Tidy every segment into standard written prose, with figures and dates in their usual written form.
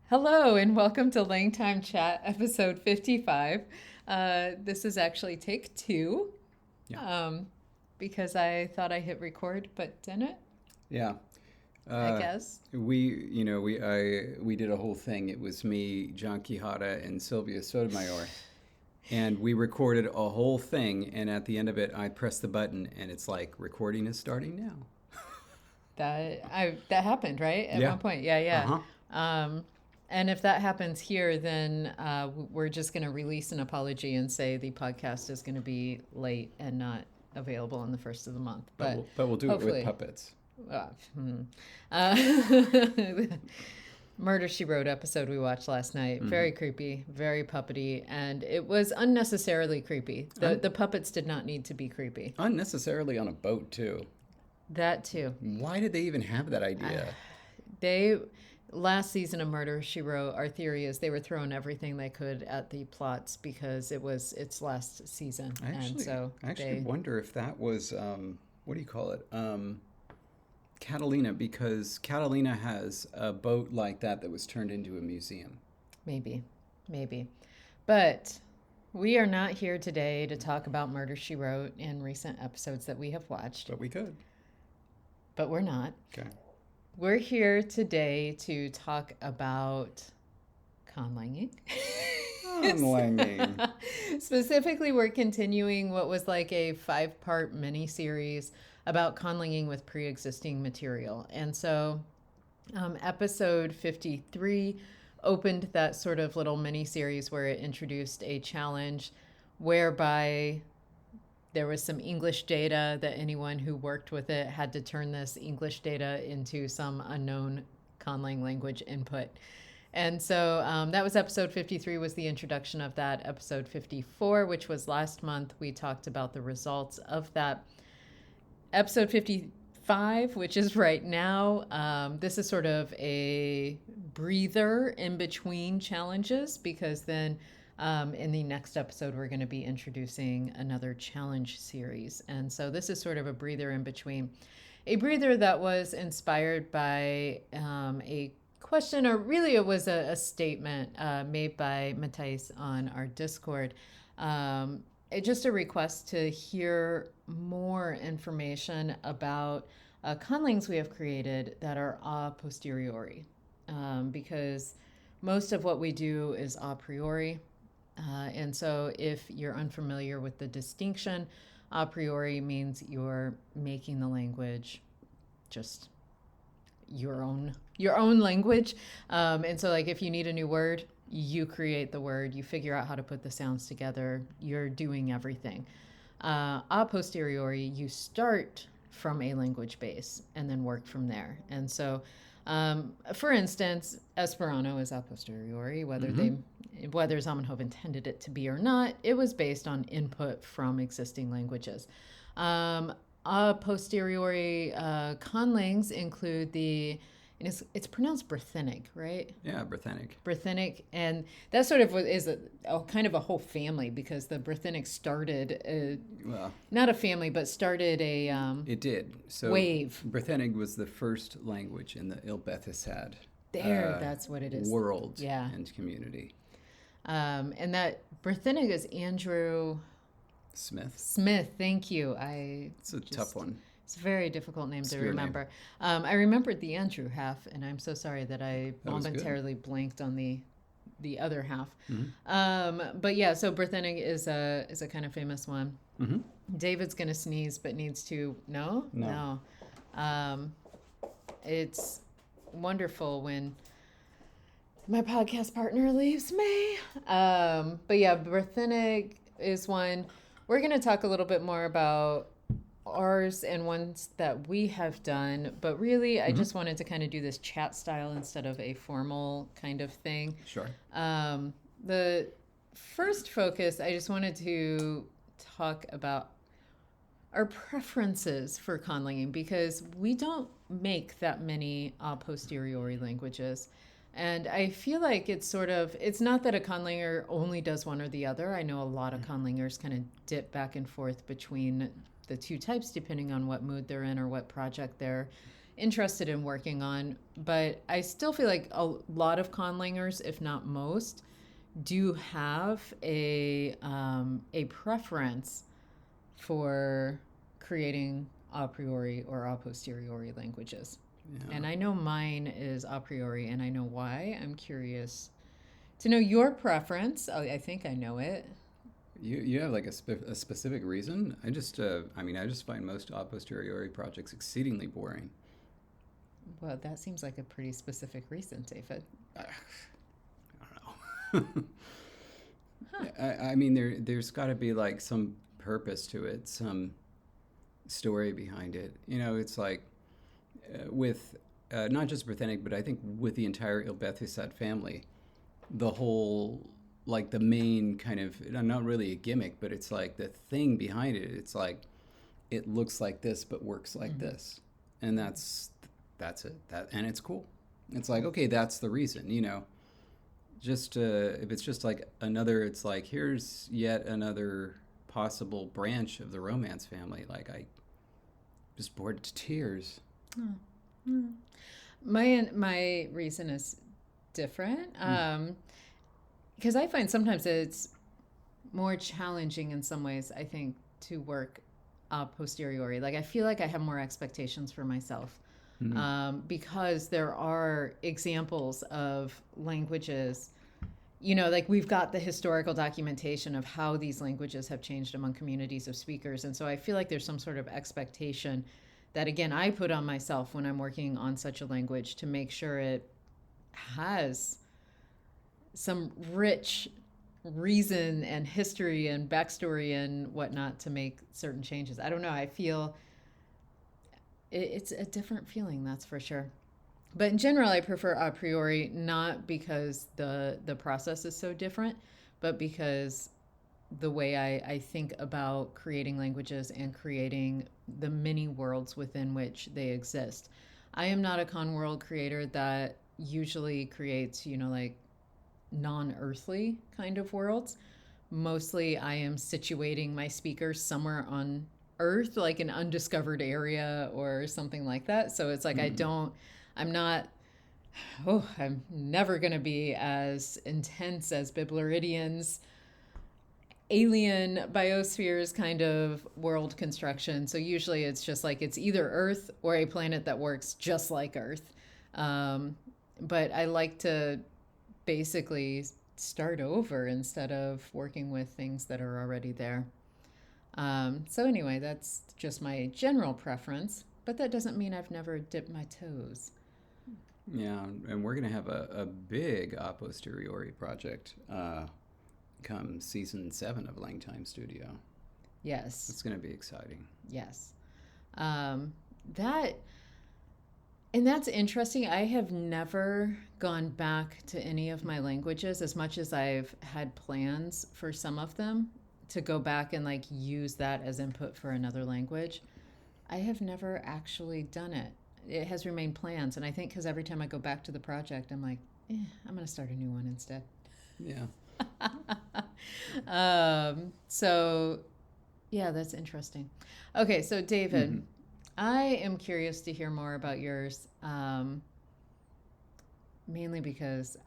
Hello and welcome to LangTime Chat, episode 55. This is actually take two, Yeah. because I thought I hit record, but didn't, Yeah. I Uh, guess. we did a whole thing. It was me, John Quijada, and Sylvia Sotomayor, and we recorded a whole thing. And at the end of it, I pressed the button, and it's like recording is starting now. That happened, right? At Yeah. one point. Yeah, Uh yeah. huh. Um, and if that happens here, then we're just going to release an apology and say the podcast is going to be late and not available on the first of the month. But But we'll do it with hopefully. puppets. Uh, hmm. uh, Murder She Wrote episode we watched last night. Mm-hmm. Very creepy, very puppety, and it was unnecessarily creepy. The puppets did not need to be creepy. Unnecessarily on a boat too. That too. Why did they even have that idea? They last season of Murder She Wrote, our theory is they were throwing everything they could at the plots because it was its last season, and so I actually they. wonder if that was what do you call it? Catalina, because Catalina has a boat like that was turned into a museum. Maybe, maybe. But we are not here today to talk about Murder She Wrote in recent episodes that we have watched, But we could. but we're not. Okay. We're here today to talk about conlanging. Conlanging. Specifically, we're continuing what was like a 5-part mini-series about conlanging with pre-existing material. And so episode 53 opened that sort of little mini-series where it introduced a challenge whereby there was some English data that anyone who worked with it had to turn this English data into some unknown conlang language input. And so that was episode 53 was the introduction of that. Episode 54, which was last month, we talked about the results of that. Episode 55, which is right now, this is sort of a breather in between challenges because then in the next episode, we're going to be introducing another challenge series. And so this is sort of a breather in between. A breather that was inspired by a question, or really it was a statement made by Matthijs on our Discord. Just a request to hear more information about conlangs we have created that are a posteriori. Because most of what we do is a priori. And so if you're unfamiliar with the distinction, a priori means you're making the language just your own language. And so like if you need a new word, you create the word, you figure out how to put the sounds together, you're doing everything. A posteriori, you start from a language base and then work from there. And so for instance, Esperanto is a posteriori, whether Zamenhof intended it to be or not. It was based on input from existing languages. A posteriori conlangs include it's pronounced Brythonic, right? Yeah, Brythonic. Brythonic, and that sort of is a kind of a whole family because the Brythonic started not a family, but started a it did. So wave. Brythonic was the first language in the Ilbethasad That's what it is. world Yeah. and community. And that Brythonic is Andrew Smith. Thank you. It's a tough one. It's a very difficult name Obscure to remember. I remembered the Andrew half, and I'm so sorry that I momentarily blanked on the other half. But yeah, so Brythonic is a kind of famous one. Mm-hmm. David's gonna sneeze, but needs to no. It's wonderful when my podcast partner leaves me. But yeah, Brythonic is one. We're going to talk a little bit more about ours and ones that we have done. But really, I just wanted to kind of do this chat style instead of a formal kind of thing. Sure. The first focus, I just wanted to talk about our preferences for conlanging because we don't make that many a posteriori languages. And I feel like it's not that a conlanger only does one or the other. I know a lot of conlangers kind of dip back and forth between the two types depending on what mood they're in or what project they're interested in working on. But I still feel like a lot of conlangers, if not most, do have a preference for creating a priori or a posteriori languages. Yeah. And I know mine is a priori, and I know why. I'm curious to know your preference. I think I know it. You have like a specific reason? I just find most a posteriori projects exceedingly boring. Well, that seems like a pretty specific reason, David. I don't know. Huh. I mean, there's got to be like some purpose to it, some story behind it. You know, it's like with not just Brithennic, but I think with the entire Ilbethusat family, the whole like the main kind of not really a gimmick, but it's like the thing behind it. It's like it looks like this, but works like this, and that's it. That and it's cool. It's like okay, that's the reason. You know, just if it's just like another, it's like here's yet another possible branch of the romance family. Like I just bored to tears. Oh. Mm. My reason is different. Because I find sometimes it's more challenging in some ways, I think, to work a posteriori. Like, I feel like I have more expectations for myself because there are examples of languages, you know, like we've got the historical documentation of how these languages have changed among communities of speakers. And so I feel like there's some sort of expectation that, again, I put on myself when I'm working on such a language to make sure it has some rich reason and history and backstory and whatnot to make certain changes. I don't know. I feel it's a different feeling, that's for sure. But in general, I prefer a priori, not because the process is so different, but because the way I think about creating languages and creating the many worlds within which they exist. I am not a con world creator that usually creates, you know, like non-earthly kind of worlds. Mostly I am situating my speakers somewhere on Earth, like an undiscovered area or something like that. So it's like I'm not, I'm never going to be as intense as Bibluridians alien biospheres kind of world construction. So usually it's just like it's either Earth or a planet that works just like Earth. But I like to basically start over instead of working with things that are already there. So anyway, that's just my general preference, but that doesn't mean I've never dipped my toes. Yeah, and we're gonna have a big a posteriori project come season 7 of LangTime Studio. Yes. It's gonna be exciting. Yes. That and that's interesting. I have never gone back to any of my languages as much as I've had plans for some of them to go back and like use that as input for another language. I have never actually done it. It has remained plans, and I think because every time I go back to the project, I'm like, I'm going to start a new one instead. Yeah. So, yeah, that's interesting. Okay, so David, I am curious to hear more about yours, mainly because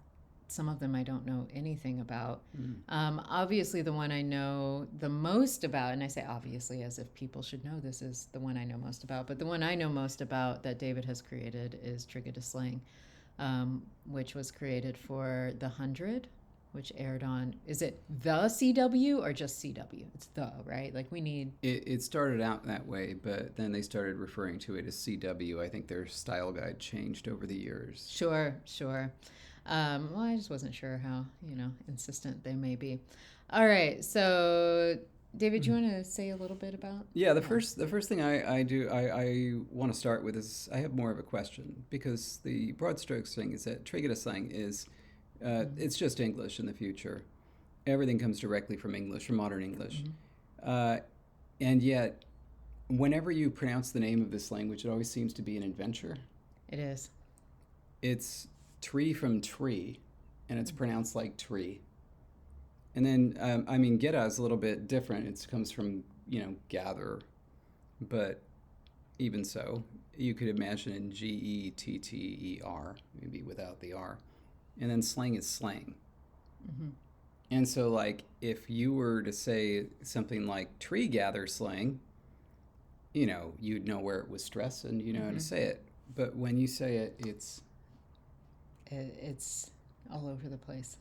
some of them I don't know anything about. Obviously, the one I know the most about, and I say obviously as if people should know this is the one I know most about, but the one I know most about that David has created is Trigger to Slang, which was created for The 100, which aired on, is it the CW or just CW? It's the, right? Like we need... It started out that way, but then they started referring to it as CW. I think their style guide changed over the years. Sure. Well, I just wasn't sure how, insistent they may be. All right, so David, do you want to say a little bit about? Yeah, the first thing I want to start with is I have more of a question because the broad strokes thing is that Trigger slang is it's just English in the future. Everything comes directly from English, from modern English, and yet whenever you pronounce the name of this language, it always seems to be an adventure. It is. It's tree from tree, and it's pronounced like tree. And then, Geta is a little bit different. It comes from, gather. But even so, you could imagine in Getter, maybe without the R. And then slang is slang. Mm-hmm. And so, like, if you were to say something like tree gather slang, you'd know where it was stressed and you know how to say it. But when you say it, it's all over the place.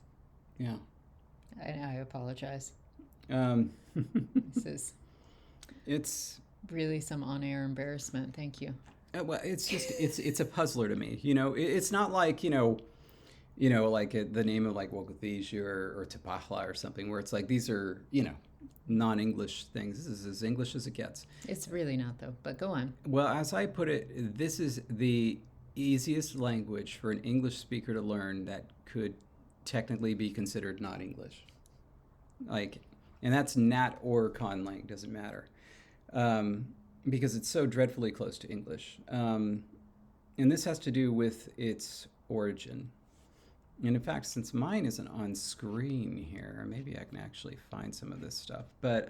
Yeah. I apologize. This is It's really some on-air embarrassment. Thank you. well, it's just it's a puzzler to me. It's not like like the name of like Wokothisha or Tapahla or something where it's like these are non-English things. This is as English as it gets. It's really not though. But go on. Well, as I put it, this is the easiest language for an English speaker to learn that could technically be considered not English. Like, and that's Nat or conlang, doesn't matter. Because it's so dreadfully close to English. And this has to do with its origin. And in fact, since mine isn't on screen here, maybe I can actually find some of this stuff. But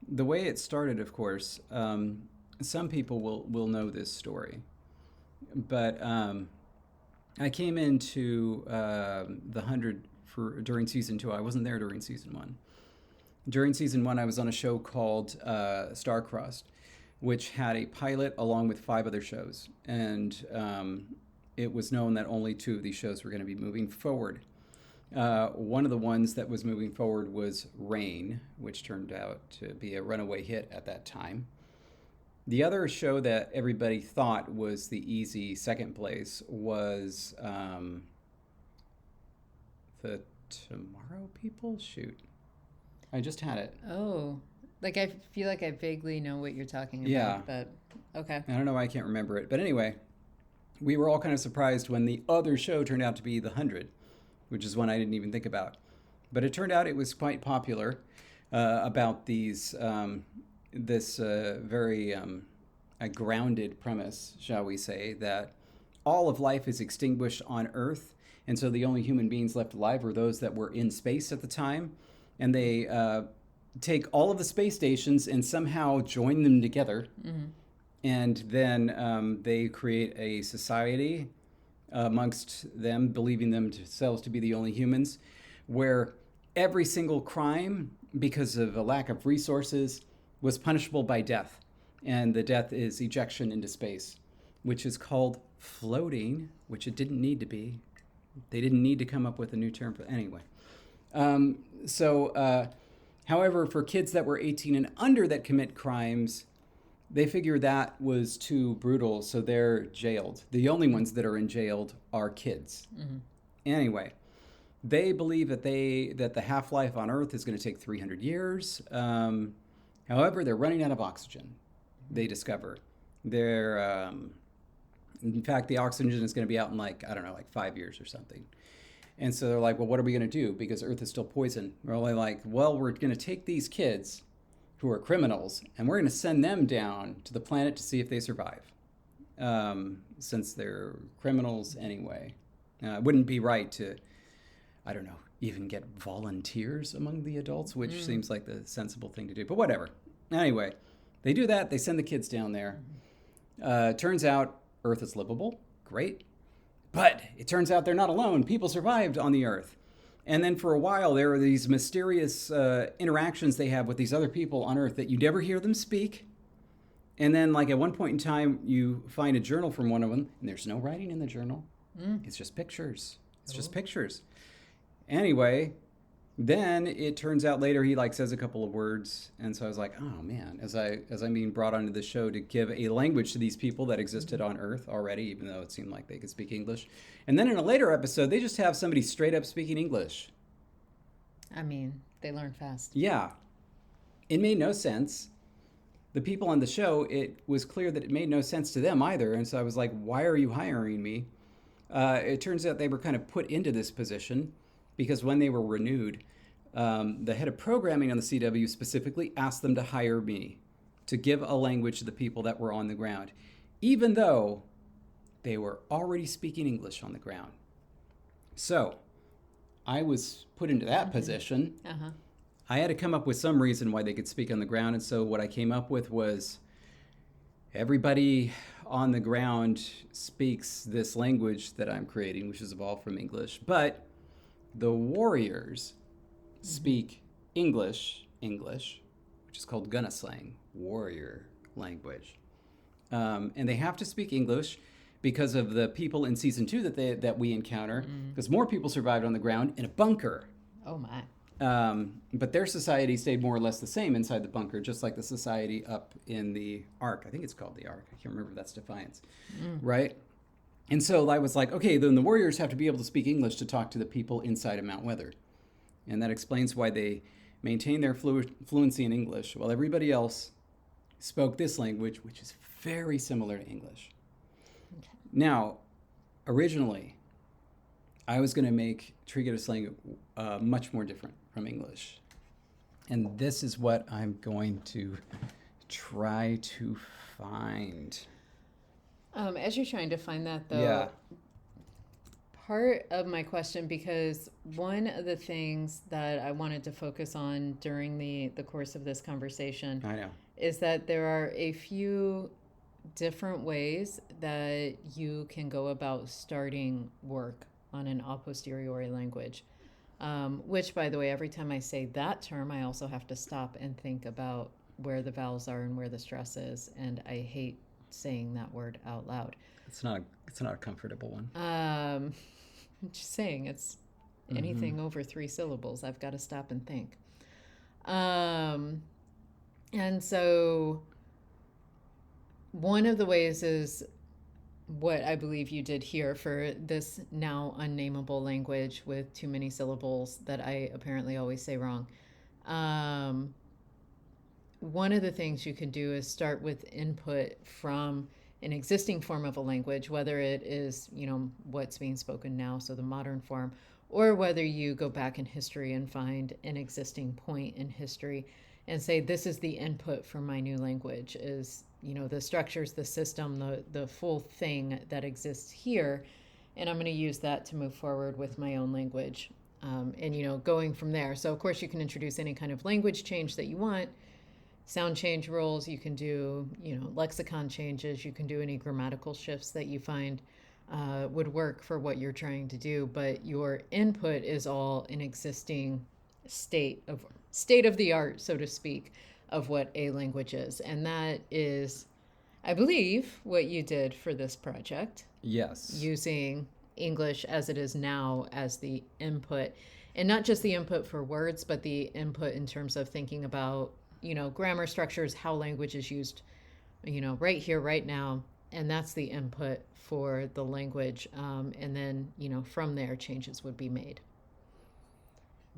the way it started, of course, some people will know this story. But I came into the 100 during season 2. I wasn't there during season 1. During season 1, I was on a show called Star-Crossed, which had a pilot along with 5 other shows. And it was known that only 2 of these shows were going to be moving forward. One of the ones that was moving forward was Rain, which turned out to be a runaway hit at that time. The other show that everybody thought was the easy second place was the Tomorrow People? Shoot. I just had it. Oh, like I feel like I vaguely know what you're talking about. Yeah. But okay. I don't know why I can't remember it. But anyway, we were all kind of surprised when the other show turned out to be The 100, which is one I didn't even think about. But it turned out it was quite popular about this very grounded premise, shall we say, that all of life is extinguished on Earth. And so the only human beings left alive were those that were in space at the time. And they take all of the space stations and somehow join them together. Mm-hmm. And then they create a society amongst them, believing themselves to be the only humans, where every single crime, because of a lack of resources, was punishable by death. And the death is ejection into space, which is called floating, which it didn't need to be. They didn't need to come up with a new term for it. Anyway. However, for kids that were 18 and under that commit crimes, they figure that was too brutal, so they're jailed. The only ones that are jailed are kids. Mm-hmm. Anyway, they believe that the half-life on Earth is going to take 300 years. However, they're running out of oxygen, they discover. In fact, the oxygen is going to be out in 5 years or something. And so they're like, well, what are we going to do? Because Earth is still poison. We're only like, well, we're going to take these kids who are criminals, and we're going to send them down to the planet to see if they survive, since they're criminals anyway. It wouldn't be right to, I don't know, even get volunteers among the adults, which seems like the sensible thing to do, but whatever. Anyway, they do that. They send the kids down there. Turns out Earth is livable. Great. But it turns out they're not alone. People survived on the Earth. And then for a while, there are these mysterious interactions they have with these other people on Earth that you never hear them speak. And then, at one point in time, you find a journal from one of them, and there's no writing in the journal. It's just pictures. It's just pictures. Anyway, then it turns out later he says a couple of words. And so I was like, oh man, as I'm being brought onto the show to give a language to these people that existed on Earth already, even though it seemed like they could speak English. And then in a later episode, they just have somebody straight up speaking English. I mean, they learn fast. Yeah. It made no sense. The people on the show, it was clear that it made no sense to them either. And so I was like, why are you hiring me? It turns out they were kind of put into this position because when they were renewed, the head of programming on the CW specifically asked them to hire me to give a language to the people that were on the ground, even though they were already speaking English on the ground. So I was put into that position. Uh-huh. I had to come up with some reason why they could speak on the ground. And so what I came up with was, everybody on the ground speaks this language that I'm creating, which is evolved from English, but the warriors speak English, which is called gunna slang, warrior language. And they have to speak English because of the people in season 2 that we encounter, because more people survived on the ground in a bunker. Oh my. But their society stayed more or less the same inside the bunker, just like the society up in the Ark. I think it's called the Ark. I can't remember if that's Defiance, right? And so I was like, okay, then the warriors have to be able to speak English to talk to the people inside of Mount Weather. And that explains why they maintain their fluency in English, while everybody else spoke this language, which is very similar to English. Okay. Now, originally, I was going to make Trigeter slang much more different from English. And this is what I'm going to try to find. As you're trying to find that, though, Yeah. part of my question, because one of the things that I wanted to focus on during the course of this conversation I know. is that there are a few different ways that you can go about starting work on an a posteriori language. Which, by the way, every time I say that term, I also have to stop and think about where the vowels are and where the stress is, and I hate saying that word out loud. It's not a comfortable one. Just saying, it's anything over 3 syllables. I've got to stop and think. And so one of the ways is what I believe you did here for this now unnameable language with too many syllables that I apparently always say wrong. One of the things you can do is start with input from an existing form of a language, whether it is, what's being spoken now, so the modern form, or whether you go back in history and find an existing point in history and say, this is the input for my new language, is, the structures, the system, the full thing that exists here. And I'm going to use that to move forward with my own language. And, going from there. So, of course, you can introduce any kind of language change that you want. Sound change rules, you can do, lexicon changes, you can do any grammatical shifts that you find would work for what you're trying to do, but your input is all an existing state of the art, so to speak, of what a language is. And that is, I believe, what you did for this project. Yes. Using English as it is now as the input, and not just the input for words, but the input in terms of thinking about grammar structures, how language is used, right here, right now. And that's the input for the language. And then, from there, changes would be made.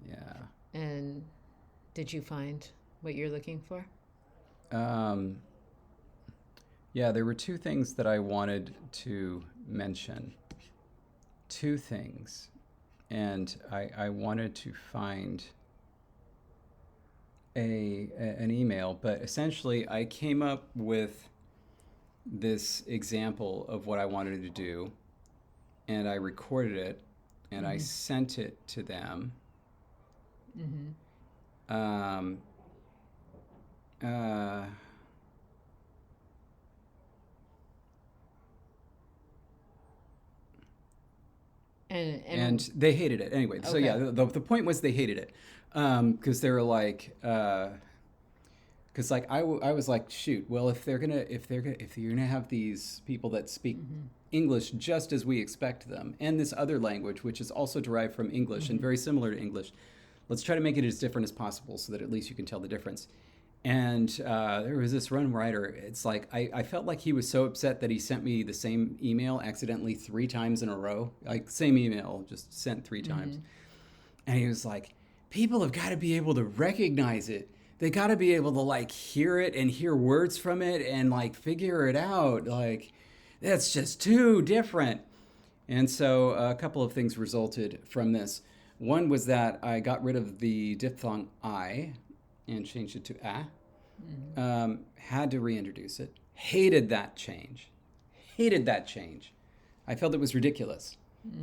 Yeah. And did you find what you're looking for? Yeah, there were 2 things that I wanted to mention. 2 things. And I wanted to find an email, but essentially I came up with this example of what I wanted to do, and I recorded it, and I sent it to them. And they hated it anyway. So Okay. yeah, the point was they hated it because they were like, because like I was like, shoot, well if you're gonna have these people that speak English just as we expect them, and this other language which is also derived from English and very similar to English, let's try to make it as different as possible so that at least you can tell the difference. And there was this one writer, it's like, I felt like he was so upset that he sent me the same email accidentally 3 times in a row. Like, same email, just sent 3 times. And he was like, people have got to be able to recognize it. They got to be able to, like, hear it and hear words from it and, like, figure it out. Like, that's just too different. And so a couple of things resulted from this. One was that I got rid of the diphthong I and changed it to a. Had to reintroduce it. Hated that change. I felt it was ridiculous.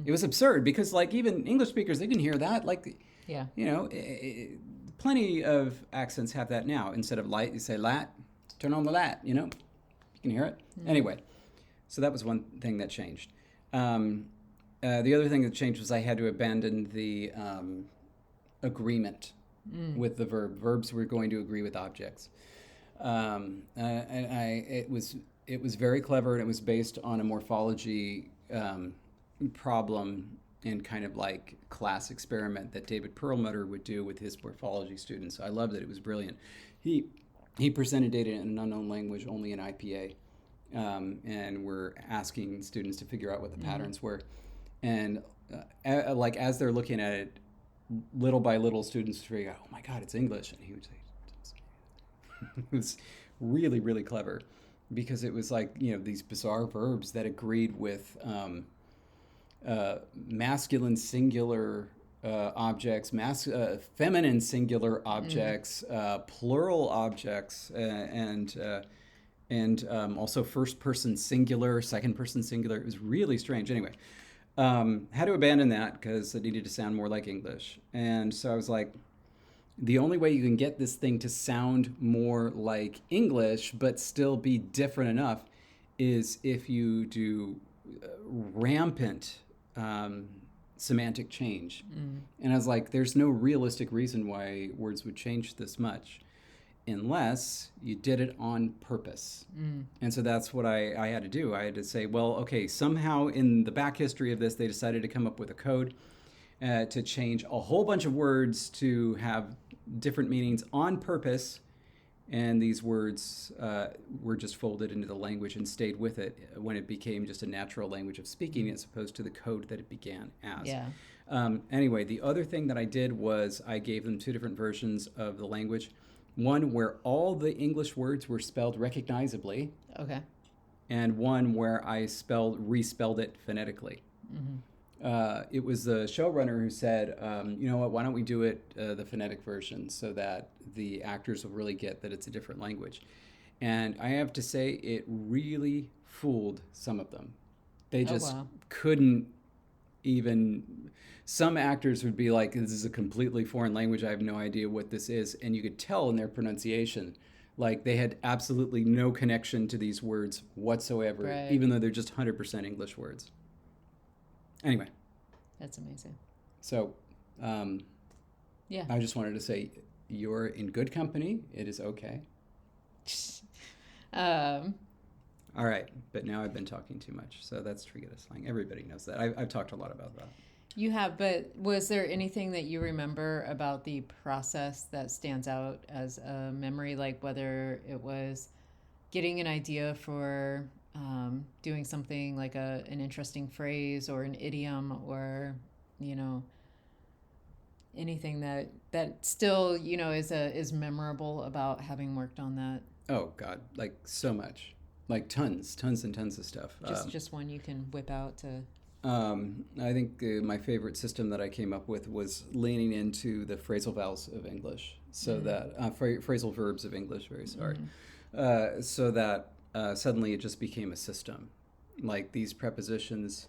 It was absurd because, like, even English speakers, they can hear that. Like, Yeah. Plenty of accents have that now. Instead of light, you say lat. Turn on the lat, You can hear it? Anyway, so that was one thing that changed. The other thing that changed was I had to abandon the agreement with the verb. Verbs were going to agree with objects. It was very clever, and it was based on a morphology problem and kind of like class experiment that David Perlmutter would do with his morphology students. I loved it. It was brilliant. He presented data in an unknown language, only in IPA, and we're asking students to figure out what the patterns were. And like as they're looking at it, little by little, students figure out, oh my God, it's English. And he would say, it was really, really clever, because it was like, these bizarre verbs that agreed with masculine singular objects, feminine singular objects, plural objects, and also first person singular, second person singular. It was really strange. Anyway, had to abandon that because it needed to sound more like English. And so I was like, the only way you can get this thing to sound more like English but still be different enough is if you do rampant semantic change. And I was like, there's no realistic reason why words would change this much unless you did it on purpose. And so that's what I had to do. I had to say, well, okay, somehow in the back history of this, they decided to come up with a code to change a whole bunch of words to have different meanings on purpose. And these words were just folded into the language and stayed with it when it became just a natural language of speaking as opposed to the code that it began as. Yeah. Anyway, the other thing that I did was I gave them two different versions of the language. One where all the English words were spelled recognizably. Okay. And one where I respelled it phonetically. It was the showrunner who said, you know what, why don't we do it the phonetic version so that the actors will really get that it's a different language. And I have to say, it really fooled some of them. They just couldn't even... Some actors would be like, this is a completely foreign language. I have no idea what this is. And you could tell in their pronunciation, like they had absolutely no connection to these words whatsoever, Right. even though they're just 100% English words. Anyway. That's amazing. So, yeah. I just wanted to say, you're in good company. It is okay. All right. But now I've been talking too much. So that's Triggeta slang. Everybody knows that. I've talked a lot about that. You have, but was there anything that you remember about the process that stands out as a memory, like whether it was getting an idea for doing something like an interesting phrase or an idiom or, anything that still, is memorable about having worked on that? Oh, God, like so much. Like tons and tons of stuff. Just one you can whip out to... I think my favorite system that I came up with was leaning into the phrasal vowels of English, so that phrasal verbs of English. So that suddenly it just became a system. Like these prepositions,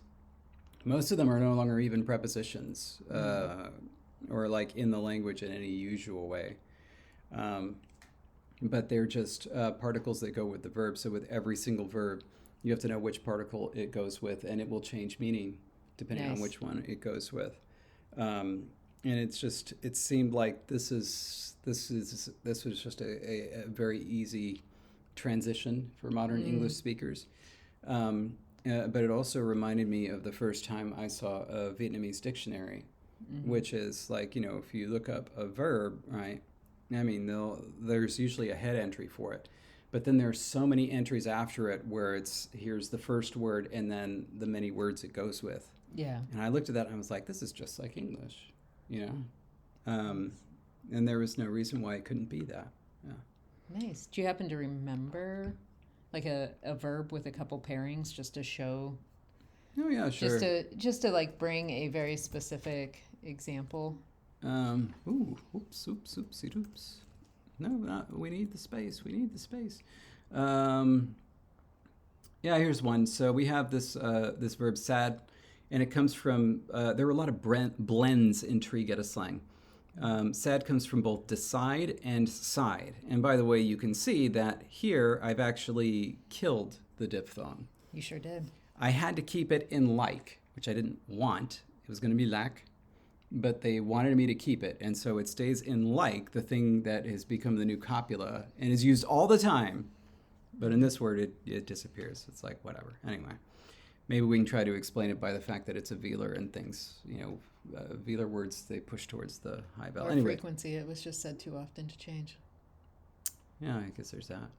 most of them are no longer even prepositions, or like in the language in any usual way. But they're just particles that go with the verb. So with every single verb, you have to know which particle it goes with, and it will change meaning depending on which one it goes with. And it seemed like this was just a very easy transition for modern English speakers. But it also reminded me of the first time I saw a Vietnamese dictionary, which is like, if you look up a verb, right? I mean, there's usually a head entry for it. But then there's so many entries after it where here's the first word and then the many words it goes with. Yeah. And I looked at that and I was like, this is just like English, And there was no reason why it couldn't be that. Yeah. Nice. Do you happen to remember like a verb with a couple pairings just to show? Oh, yeah, sure. Just to like bring a very specific example. Oops. No, we need the space. Yeah, here's one. So we have this verb sad, and it comes from, there were a lot of blends in Triggeta slang. Sad comes from both decide and side. And by the way, you can see that here I've actually killed the diphthong. You sure did. I had to keep it in like, which I didn't want. It was going to be lack, but they wanted me to keep it. And so it stays in like, the thing that has become the new copula and is used all the time. But in this word, it disappears. It's like, whatever. Anyway, maybe we can try to explain it by the fact that it's a velar and things, velar words, they push towards the high vowel. Or Anyway, frequency. It was just said too often to change. yeah, I guess there's that.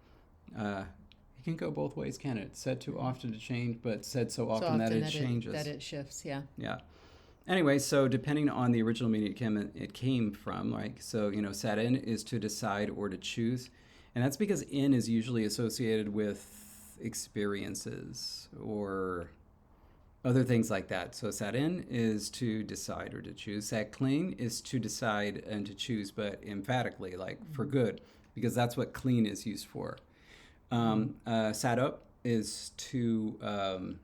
It can go both ways, can it? Said too often to change, but said so often that it changes. That it shifts, yeah. Yeah. Anyway, so depending on the original meaning it came from, like, so, sat in is to decide or to choose. And that's because in is usually associated with experiences or other things like that. So sat in is to decide or to choose. Sat clean is to decide and to choose, but emphatically, like for good, because that's what clean is used for. Sat up is to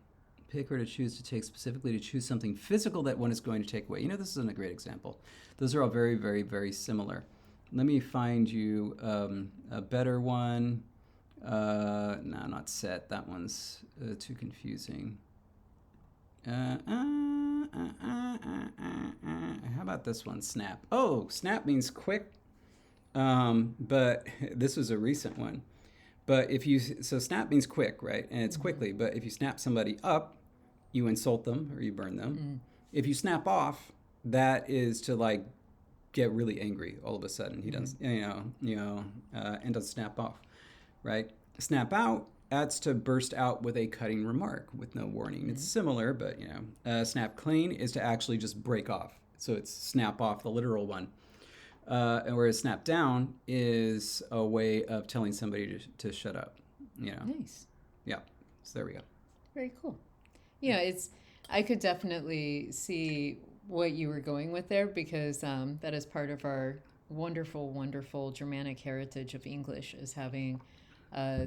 pick or to choose, to take, specifically to choose something physical that one is going to take away. This isn't a great example. Those are all very, very, very similar. Let me find you a better one. No, not set. That one's too confusing. How about this one? Snap. Oh, snap means quick. But this was a recent one. But so snap means quick, right? And it's quickly. But if you snap somebody up, you insult them or you burn them. If you snap off, that is to like get really angry all of a sudden. He doesn't, and doesn't snap off, right? Snap out, that's to burst out with a cutting remark with no warning. It's similar, but snap clean is to actually just break off. So it's snap off, the literal one. And whereas snap down is a way of telling somebody to shut up. Nice. Yeah. So there we go. Very cool. Yeah, I could definitely see what you were going with there because that is part of our wonderful, wonderful Germanic heritage of English is having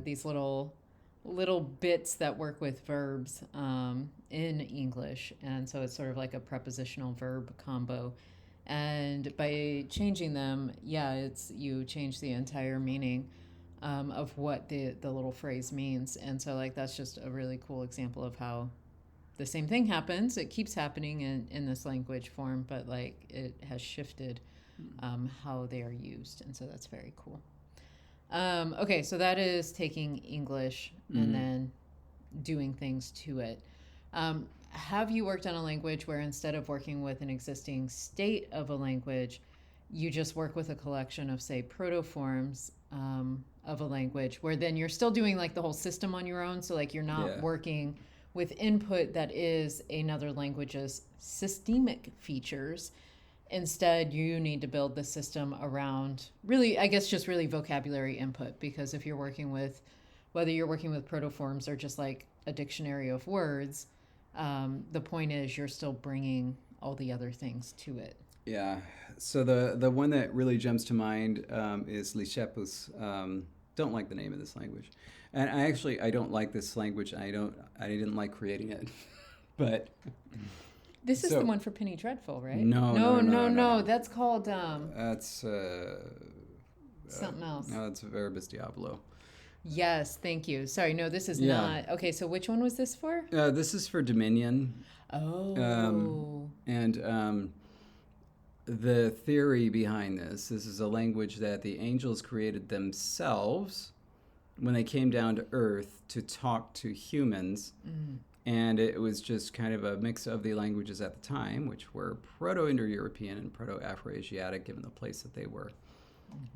these little bits that work with verbs in English. And so it's sort of like a prepositional verb combo. And by changing them, you change the entire meaning of what the little phrase means. And so like that's just a really cool example of how the same thing happens. It keeps happening in this language form, but like it has shifted how they are used. And so that's very cool. Okay, so that is taking English and then doing things to it. Have you worked on a language where instead of working with an existing state of a language, you just work with a collection of, say, protoforms of a language, where then you're still doing like the whole system on your own? So like you're not working with input that is another language's systemic features. Instead, you need to build the system around really, I guess, just really vocabulary input. Because if you're working with, whether you're working with protoforms or just like a dictionary of words, the point is you're still bringing all the other things to it. Yeah. So the one that really jumps to mind is Lichepus. Don't like the name of this language, and I don't like this language. I didn't like creating it, but this is the one for Penny Dreadful, right? No. That's called that's something else. No, it's Verbis Diablo. Yes, thank you. Sorry, no, this is not. Okay, so which one was this for? This is for Dominion. Oh. And the theory behind this is a language that the angels created themselves when they came down to Earth to talk to humans. And it was just kind of a mix of the languages at the time, which were Proto-Indo-European and Proto-Afro-Asiatic, given the place that they were.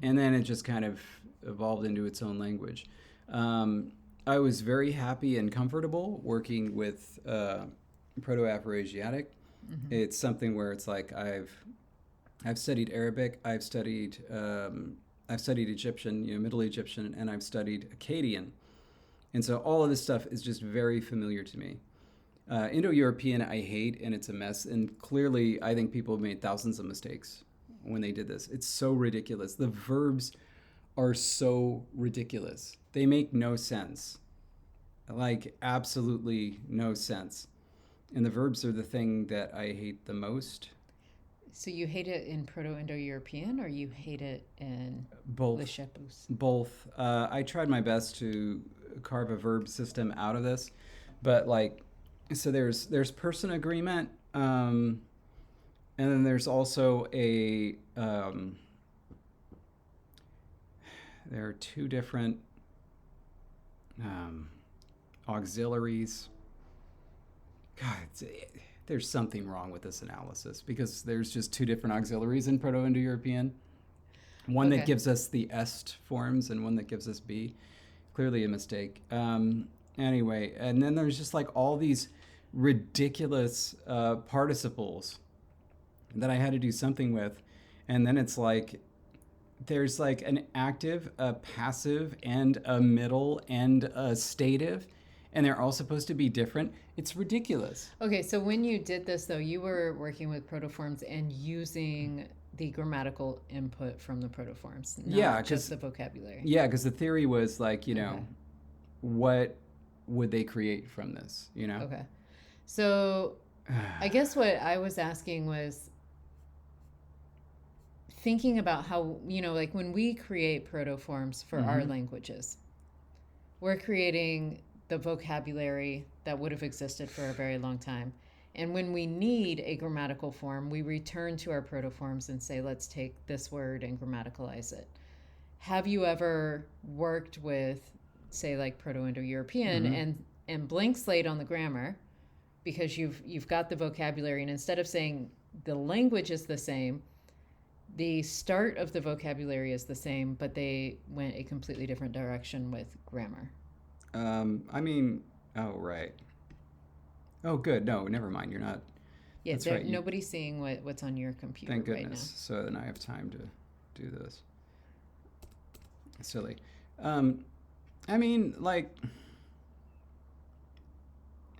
And then it just kind of evolved into its own language. I was very happy and comfortable working with Proto-Afro-Asiatic. It's something where it's like I've studied Arabic, I've studied Egyptian, Middle Egyptian, and I've studied Akkadian. And so all of this stuff is just very familiar to me. Indo-European I hate, and it's a mess. And clearly, I think people have made thousands of mistakes when they did this. It's so ridiculous. The verbs are so ridiculous. They make no sense. Like, absolutely no sense. And the verbs are the thing that I hate the most. So you hate it in Proto-Indo-European or you hate it in Le Both. Chapus? Both. I tried my best to carve a verb system out of this, but like, so there's person agreement, and then there's also a there are two different um, auxiliaries. God, there's something wrong with this analysis because there's just two different auxiliaries in Proto-Indo-European. One that Okay. gives us the est forms and one that gives us b. Clearly a mistake. Anyway, and then there's just like all these ridiculous participles that I had to do something with. And then it's like there's like an active, a passive, and a middle, and a stative, and they're all supposed to be different. It's ridiculous. Okay, so when you did this, though, you were working with protoforms and using the grammatical input from the protoforms, Yeah, not just because the vocabulary. the theory was like, Okay. what would they create from this? Okay. So I guess what I was asking was thinking about how, like when we create protoforms for our languages, we're creating the vocabulary that would have existed for a very long time. And when we need a grammatical form, we return to our protoforms and say, let's take this word and grammaticalize it. Have you ever worked with, say, like Proto-Indo-European and blank slate on the grammar because you've got the vocabulary, and instead of saying the language is the same, the start of the vocabulary is the same, but they went a completely different direction with grammar? I mean, oh, right. Oh, good. No, never mind. You're not. Yeah, That's right. nobody's seeing what's on your computer Thank right now. goodness. So then I have time to do this. Silly. I mean, like,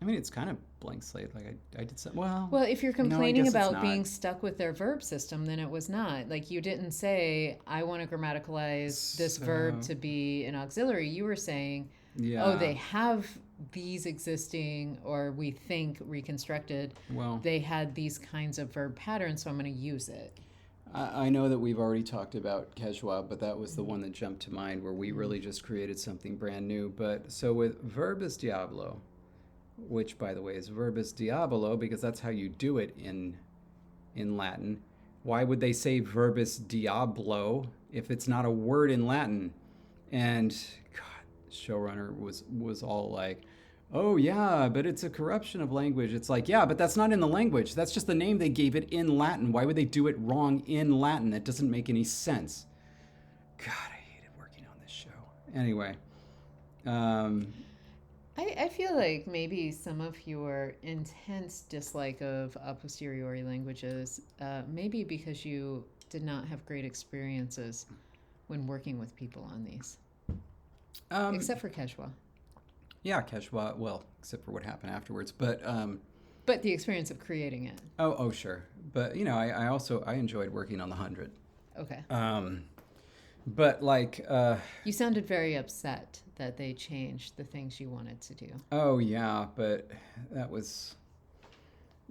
it's kind of blank slate. Like I did some. Well, Well, if you're no, I complaining guess it's about not. being stuck with their verb system, then it was not. Like you didn't say, I want to grammaticalize this verb So, to be an auxiliary. You were saying, yeah. oh, they have these existing, or we think reconstructed, Well, they had these kinds of verb patterns, so I'm going to use it. I know that we've already talked about Quechua, but that was the one that jumped to mind where we really just created something brand new. But so with verbis diablo, which by the way is verbis diabolo because that's how you do it in Latin. Why would they say verbis diablo if it's not a word in Latin? And God, showrunner was all like, "Oh yeah, but it's a corruption of language." It's like, "Yeah, but that's not in the language. That's just the name they gave it in Latin. Why would they do it wrong in Latin? That doesn't make any sense." God, I hated working on this show. Anyway, um, I feel like maybe some of your intense dislike of a posteriori languages, maybe because you did not have great experiences when working with people on these, except for Quechua. yeah, Quechua. Well, except for what happened afterwards, but But the experience of creating it. oh sure. But I also I enjoyed working on the 100. Okay. But like, You sounded very upset that they changed the things you wanted to do. oh yeah, but that was,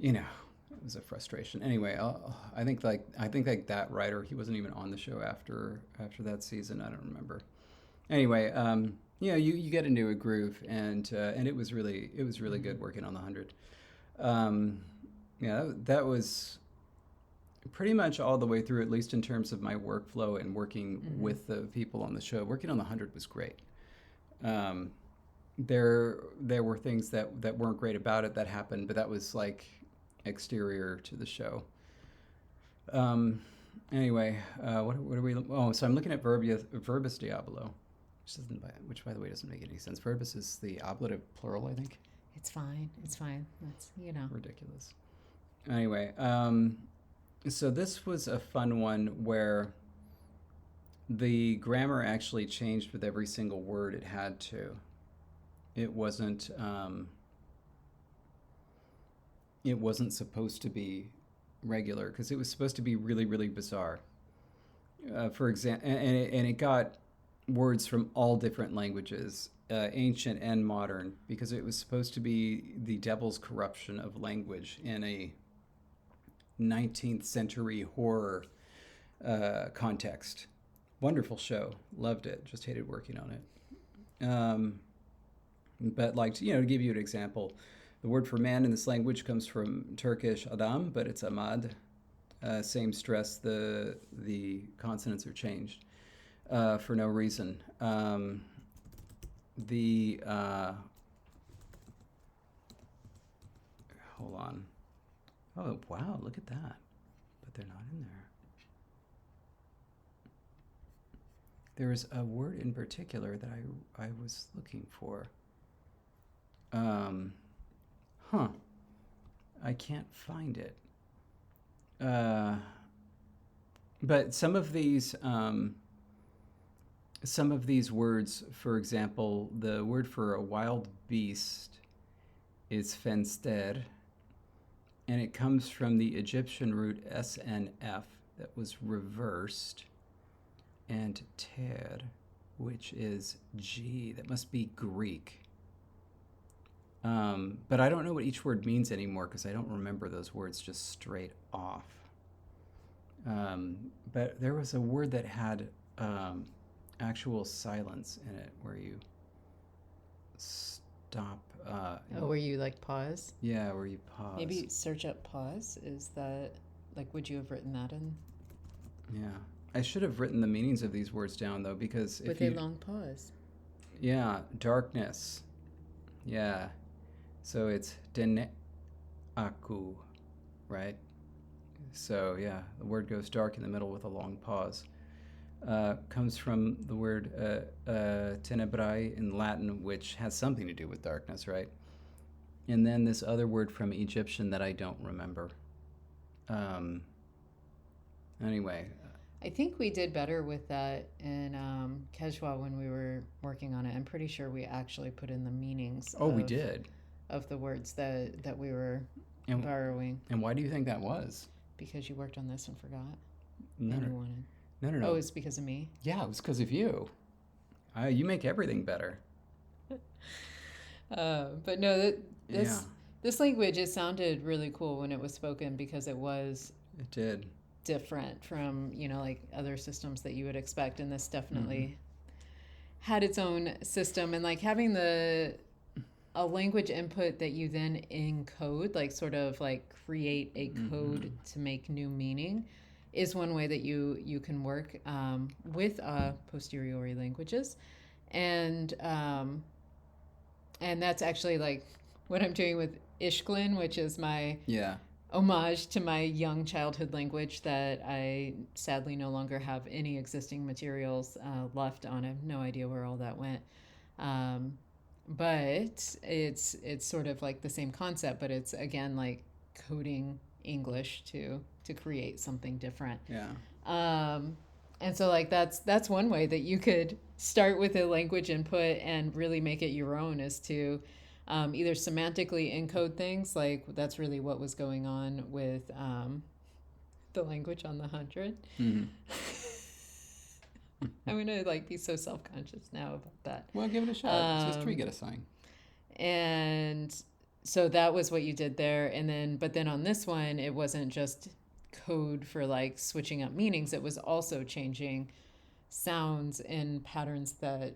it was a frustration. Anyway, I think like that writer, he wasn't even on the show after that season. I don't remember. Anyway, you get into a groove, and it was really good working on the 100. Yeah, that was pretty much all the way through, at least in terms of my workflow and working with the people on the show. Working on the 100 was great. There were things that weren't great about it that happened, but that was like exterior to the show. Anyway, what are we? Oh, so I'm looking at verbis diabolo, which by the way doesn't make any sense. Verbis is the ablative plural, I think. It's fine. It's fine. That's, Ridiculous. Anyway, so this was a fun one where the grammar actually changed with every single word it had to. It wasn't supposed to be regular because it was supposed to be really, really bizarre. For example, and it got words from all different languages, ancient and modern, because it was supposed to be the devil's corruption of language in 19th century horror context. Wonderful show. Loved it. Just hated working on it. But like, to give you an example, the word for man in this language comes from Turkish adam, but it's amad. Same stress. The consonants are changed for no reason. Hold on. Oh wow! Look at that. But they're not in there. There was a word in particular that I was looking for. I can't find it. But some of these words, for example, the word for a wild beast is fenster, and it comes from the Egyptian root SNF that was reversed, and ter, which is G. That must be Greek. But I don't know what each word means anymore because I don't remember those words just straight off. But there was a word that had actual silence in it where you stop. Where you like pause? Yeah, where you pause. Maybe search up pause. Is that, like, would you have written that in? Yeah. I should have written the meanings of these words down, though, because with a long pause. Yeah, darkness. Yeah. So it's dene aku, right? So yeah, the word goes dark in the middle with a long pause. Comes from the word tenebrae in Latin, which has something to do with darkness, right? And then this other word from Egyptian that I don't remember. Anyway. I think we did better with that in Quechua when we were working on it. I'm pretty sure we actually put in the meanings. We did. Of the words that we were borrowing. And why do you think that was? Because you worked on this and forgot. No. Oh, it's because of me? Yeah, it was because of you. You make everything better. But no, this language, it sounded really cool when it was spoken because it was... It did. Different from, like other systems that you would expect. And this definitely had its own system. And like having a language input that you then encode, like sort of like create a code to make new meaning, is one way that you can work with posteriori languages. And that's actually like what I'm doing with Ishklin, which is my homage to my young childhood language that I sadly no longer have any existing materials left on. I have no idea where all that went. But it's sort of like the same concept, but it's again like coding English to create something different. Yeah. And so like that's one way that you could start with a language input and really make it your own, is to either semantically encode things. Like that's really what was going on with the language on the 100. I'm gonna like be so self-conscious now about that. Well, give it a shot. It's history, get a sign. And so that was what you did there. And but then on this one, it wasn't just code for like switching up meanings. It was also changing sounds and patterns that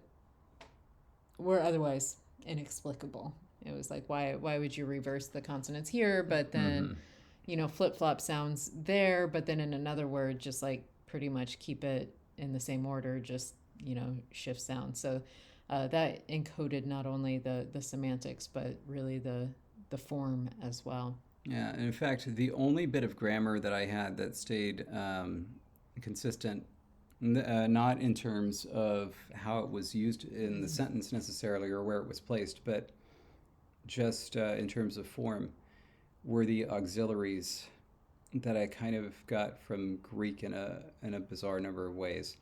were otherwise inexplicable. It was like, why would you reverse the consonants here, but then flip-flop sounds there, but then in another word just like pretty much keep it in the same order, just shift sound. So that encoded not only the semantics but really the form as well. Yeah, and in fact, the only bit of grammar that I had that stayed consistent, not in terms of how it was used in the sentence necessarily or where it was placed, but just in terms of form, were the auxiliaries that I kind of got from Greek in a bizarre number of ways.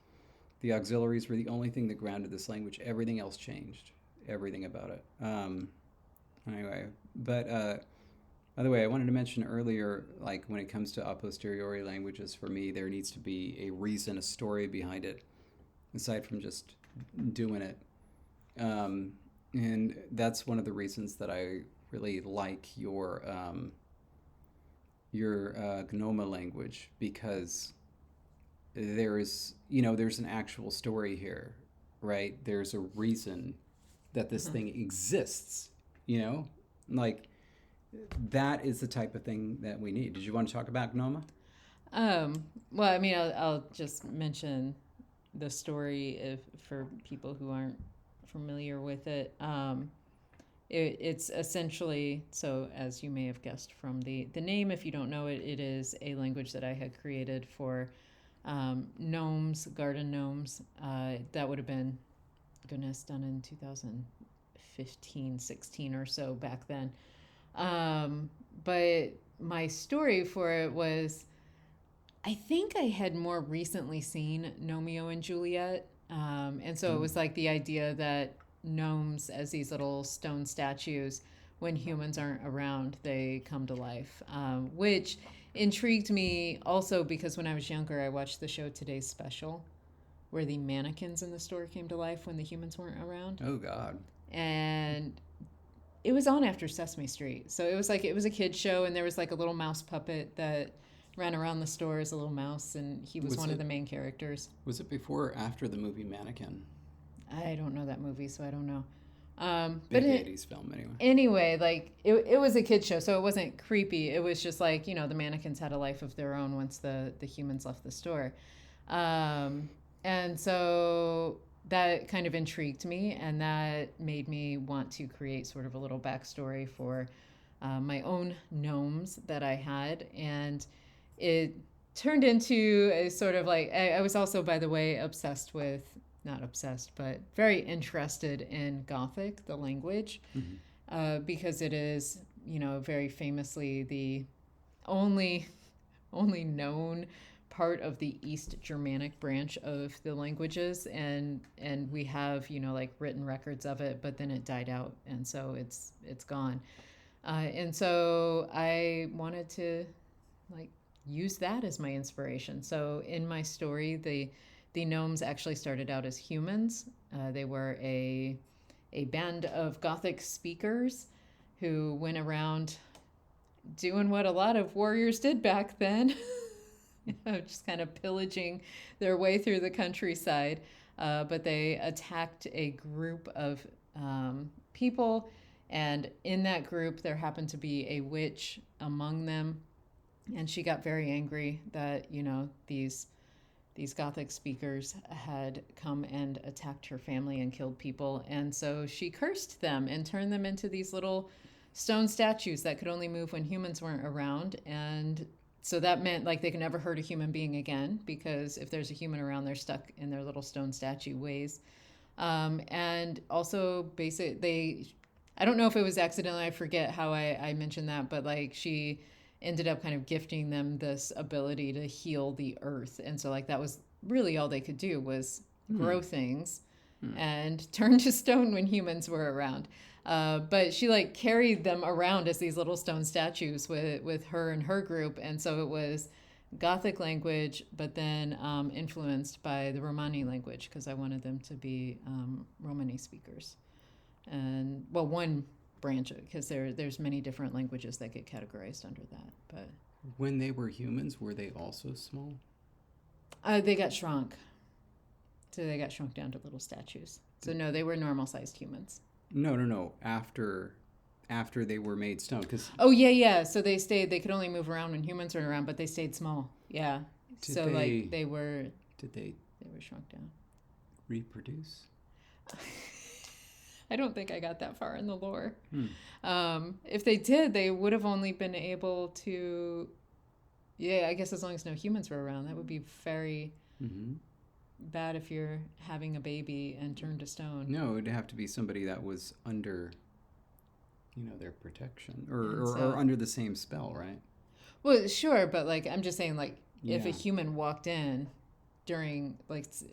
The auxiliaries were the only thing that grounded this language. Everything else changed. Everything about it. Anyway, but by the way, I wanted to mention earlier, like when it comes to a posteriori languages, for me, there needs to be a reason, a story behind it, aside from just doing it. And that's one of the reasons that I really like your your Gnoma language, because there's an actual story here, right? There's a reason that this thing exists, you know? Like, that is the type of thing that we need. Did you want to talk about Gnoma? Well, I mean, I'll just mention the story for people who aren't familiar with it. It's essentially, so as you may have guessed from the name, if you don't know it, it is a language that I had created for gnomes, garden gnomes. That would have been, goodness, done in 2015, 16 or so back then. But my story for it was, I think I had more recently seen Romeo and Juliet. And so it was like the idea that gnomes, as these little stone statues, when humans aren't around, they come to life, which intrigued me also because when I was younger, I watched the show Today's Special, where the mannequins in the store came to life when the humans weren't around. Oh, God. And it was on after Sesame Street. So it was a kid's show, and there was like a little mouse puppet that ran around the store as a little mouse, and he was one of the main characters. Was it before or after the movie Mannequin? I don't know that movie, so I don't know. Big 80s film, anyway. Anyway, like, it was a kid's show, so it wasn't creepy. It was just like, the mannequins had a life of their own once the humans left the store. And so that kind of intrigued me, and that made me want to create sort of a little backstory for my own gnomes that I had. And it turned into a sort of like, I was also, by the way, not obsessed, but very interested in Gothic, the language, because it is, very famously the only known part of the East Germanic branch of the languages, and we have, like written records of it, but then it died out, and so it's gone. And so I wanted to like use that as my inspiration. So in my story, the gnomes actually started out as humans. They were a band of Gothic speakers who went around doing what a lot of warriors did back then, just kind of pillaging their way through the countryside. But they attacked a group of people, and in that group there happened to be a witch among them, and she got very angry that these Gothic speakers had come and attacked her family and killed people. And so she cursed them and turned them into these little stone statues that could only move when humans weren't around. And so that meant like they could never hurt a human being again, because if there's a human around, they're stuck in their little stone statue ways. And also I don't know if it was accidental, I forget how I mentioned that, but like she ended up kind of gifting them this ability to heal the earth. And so like that was really all they could do was grow things and turn to stone when humans were around. But she like carried them around as these little stone statues with her and her group. And so it was Gothic language, but then influenced by the Romani language, because I wanted them to be Romani speakers. And well, one branch, because there's many different languages that get categorized under that. But when they were humans, were they also small? They got shrunk. So they got shrunk down to little statues. So no, they were normal-sized humans. No. After they were made stone, because yeah. So they could only move around when humans were around, but they stayed small. Yeah. They were shrunk down. Reproduce? I don't think I got that far in the lore. If they did, they would have only been able to, I guess as long as no humans were around. That would be very bad if you're having a baby and turned to stone. No, it would have to be somebody that was under, their protection or under the same spell, right? Well, sure, but like I'm just saying, like if a human walked in during this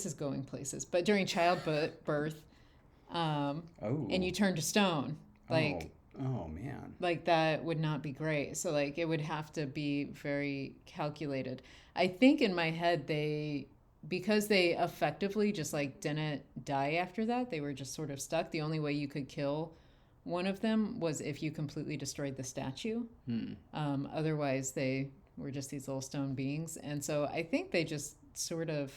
is going places, but during childbirth. And you turn to stone, like oh man, like that would not be great. So like it would have to be very calculated. I think in my head because they effectively just like didn't die after that, they were just sort of stuck. The only way you could kill One of them was if you completely destroyed the statue. Otherwise, they were just these little stone beings. And so I think they just sort of,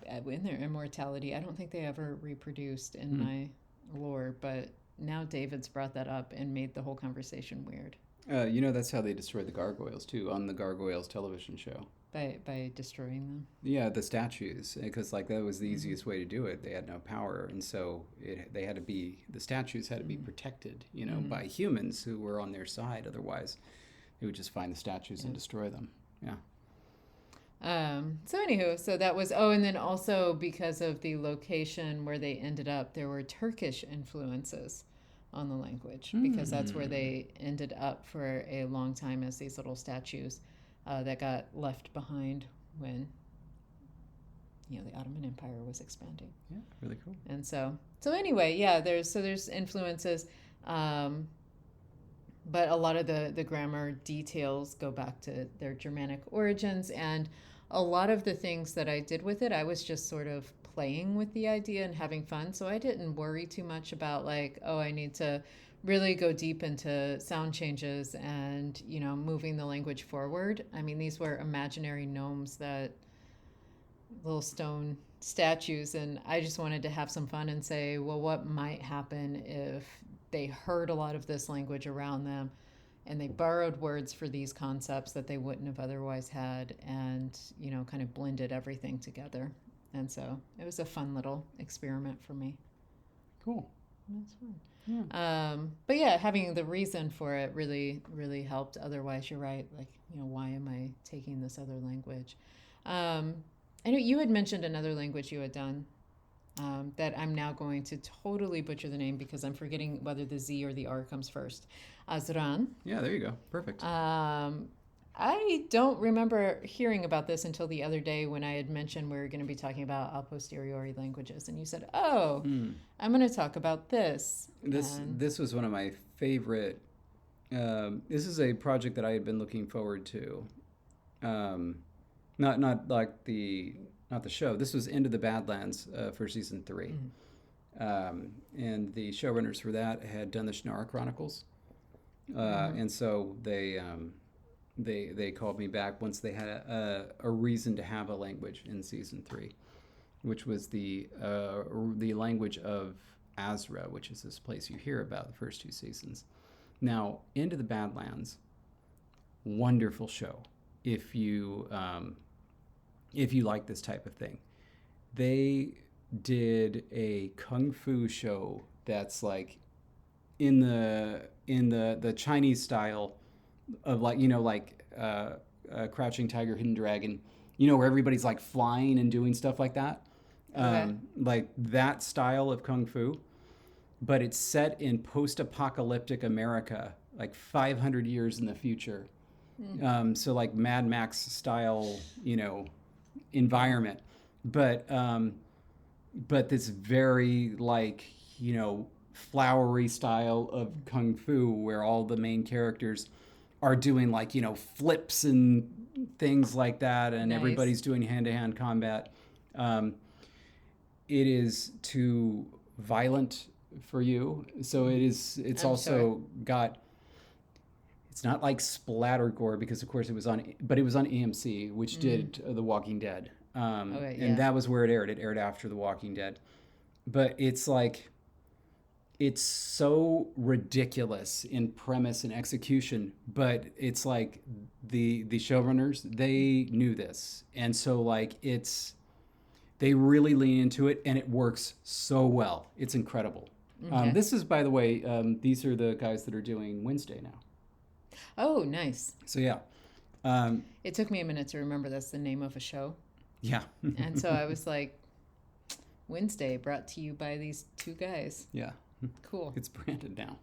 in their immortality, I don't think they ever reproduced in my lore, but now David's brought that up and made the whole conversation weird. That's how they destroyed the gargoyles, too, on the Gargoyles television show. By destroying them? Yeah, the statues, because like that was the easiest way to do it. They had no power, and so the statues had to be protected, by humans who were on their side. Otherwise, they would just find the statues and destroy them. Yeah. So anywho, so that was, and then also because of the location where they ended up, there were Turkish influences on the language, because that's where they ended up for a long time, as these little statues that got left behind when the Ottoman Empire was expanding. Yeah, really cool. And so anyway, yeah, there's influences, but a lot of the grammar details go back to their Germanic origins, and a lot of the things that I did with it, I was just sort of playing with the idea and having fun. So I didn't worry too much about like, I need to really go deep into sound changes and, moving the language forward. I mean, these were imaginary gnomes, that little stone statues, and I just wanted to have some fun and say, well, what might happen if they heard a lot of this language around them and they borrowed words for these concepts that they wouldn't have otherwise had, and kind of blended everything together. And so it was a fun little experiment for me. Cool. That's fun. Yeah. But yeah, having the reason for it really, really helped. Otherwise, you're right. Like, why am I taking this other language? I know you had mentioned another language you had done that I'm now going to totally butcher the name because I'm forgetting whether the Z or the R comes first. Azran. Yeah, there you go. Perfect. I don't remember hearing about this until the other day when I had mentioned we were going to be talking about posteriori languages, and you said, I'm going to talk about this. This was one of my favorite. This is a project that I had been looking forward to. Not like the show. This was Into the Badlands for season 3. And the showrunners for that had done the Shannara Chronicles. And so they called me back once they had a reason to have a language in season 3, which was the language of Azra, which is this place you hear about the first 2 seasons. Now, Into the Badlands, wonderful show. If you like this type of thing, they did a kung fu show that's like in the Chinese style of Crouching Tiger, Hidden Dragon, where everybody's like flying and doing stuff like that. Okay. Like that style of kung fu, but it's set in post-apocalyptic America, like 500 years in the future. So like Mad Max style, environment, but this very flowery style of kung fu where all the main characters are doing flips and things like that, and Nice. Everybody's doing hand-to-hand combat. It is too violent for you, so it's also got. It's not like splatter gore because, of course, it was on AMC, which did The Walking Dead, and that was where it aired. It aired after The Walking Dead, but it's so ridiculous in premise and execution. But it's like the showrunners, they knew this, and so they really lean into it, and it works so well. It's incredible. Okay. This is, by the way, these are the guys that are doing Wednesday now. Oh, nice. So yeah. It took me a minute to remember that's the name of a show. Yeah. And so I was like, Wednesday, brought to you by these 2 guys. Yeah. Cool. It's branded now.